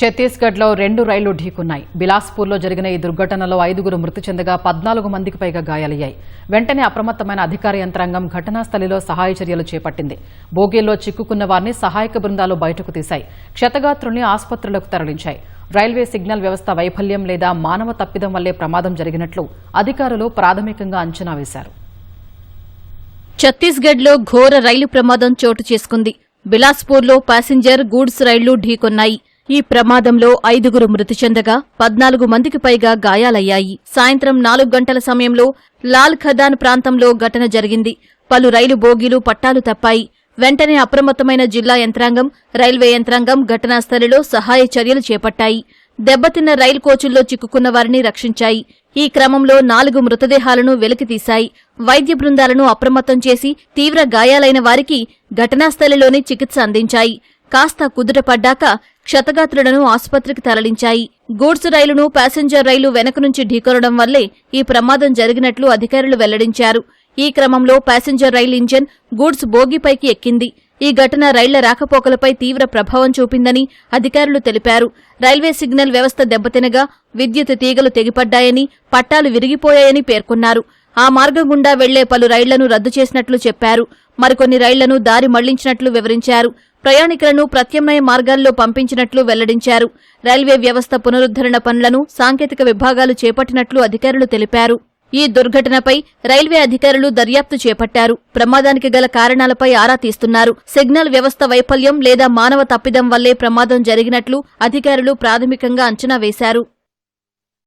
ఛత్తీస్గఢ్లో 2 రైళ్లు ఢీకొన్నాయి. బిలాస్పూర్లో జరిగిన ఈ దుర్ఘటనలో 5గురు మృతి చెందగా 14 మందికి పైగా గాయాలయ్యాయి. వెంటనే అప్రమత్తమైన అధికార యంత్రాంగం ఘటనా స్థలిలో సహాయ చర్యలు చేపట్టింది. బోగీల్లో చిక్కుకున్న వారిని సహాయక బృందాలు బయటకు తీశాయి. క్షతగాత్రుల్ని ఆసుపత్రులకు తరలించాయి. రైల్వే సిగ్నల్ వ్యవస్థ వైఫల్యం లేదా మానవ తప్పిదం వల్లే ప్రమాదం జరిగినట్లు అధికారులు ప్రాథమికంగా అంచనా వేశారు. ఛత్తీస్గఢ్లో ఘోర రైలు ప్రమాదం చోటు చేసుకుంది. బిలాస్పూర్లో ప్యాసింజర్ గూడ్స్ రైళ్లు ఢీకొన్నాయి. ఈ ప్రమాదంలో 5గురు మృతి చెందగా 14 మందికి పైగా గాయాలయ్యాయి. సాయంత్రం 4 గంటల సమయంలో లాల్ ఖదాన్ ప్రాంతంలో ఘటన జరిగింది. పలు రైలు బోగీలు పట్టాలు తప్పాయి. వెంటనే అప్రమత్తమైన జిల్లా యంత్రాంగం, రైల్వే యంత్రాంగం ఘటనా స్థలిలో సహాయ చర్యలు చేపట్టాయి. దెబ్బతిన్న రైలు కోచుల్లో చిక్కుకున్న వారిని రక్షించాయి. ఈ క్రమంలో 4 మృతదేహాలను వెలికితీశాయి. వైద్య బృందాలను అప్రమత్తం చేసి తీవ్ర గాయాలైన వారికి ఘటనా స్థలిలోనే చికిత్స అందించాయి. కాస్త కుదుటపడ్డాక క్షతగాత్రులను ఆసుపత్రికి తరలించాయి. గూడ్స్ రైలును ప్యాసింజర్ రైలు వెనక నుంచి ఢీకొనడం వల్లే ఈ ప్రమాదం జరిగినట్లు అధికారులు వెల్లడించారు. ఈ క్రమంలో ప్యాసింజర్ రైలు ఇంజన్ గూడ్స్ బోగీపైకి ఎక్కింది. ఈ ఘటన రైళ్ల రాకపోకలపై తీవ్ర ప్రభావం చూపిందని అధికారులు తెలిపారు. రైల్వే సిగ్నల్ వ్యవస్థ దెబ్బతినగా విద్యుత్ తీగలు తెగిపడ్డాయని, పట్టాలు విరిగిపోయాయని పేర్కొన్నారు. ఆ మార్గం గుండా వెళ్లే పలు రైళ్లను రద్దు చేసినట్లు చెప్పారు. మరికొన్ని రైళ్లను దారి మళ్లించినట్లు వివరించారు. ప్రయాణికులను ప్రత్యామ్నాయ మార్గాల్లో పంపించినట్లు వెల్లడించారు. రైల్వే వ్యవస్థ పునరుద్ధరణ పనులను సాంకేతిక విభాగాలు చేపట్టినట్లు అధికారులు తెలిపారు. ఈ దుర్ఘటనపై రైల్వే అధికారులు దర్యాప్తు చేపట్టారు. ప్రమాదానికి గల కారణాలపై ఆరా తీస్తున్నారు. సిగ్నల్ వ్యవస్థ వైఫల్యం లేదా మానవ తప్పిదం వల్లే ప్రమాదం జరిగినట్లు అధికారులు ప్రాథమికంగా అంచనా వేశారు.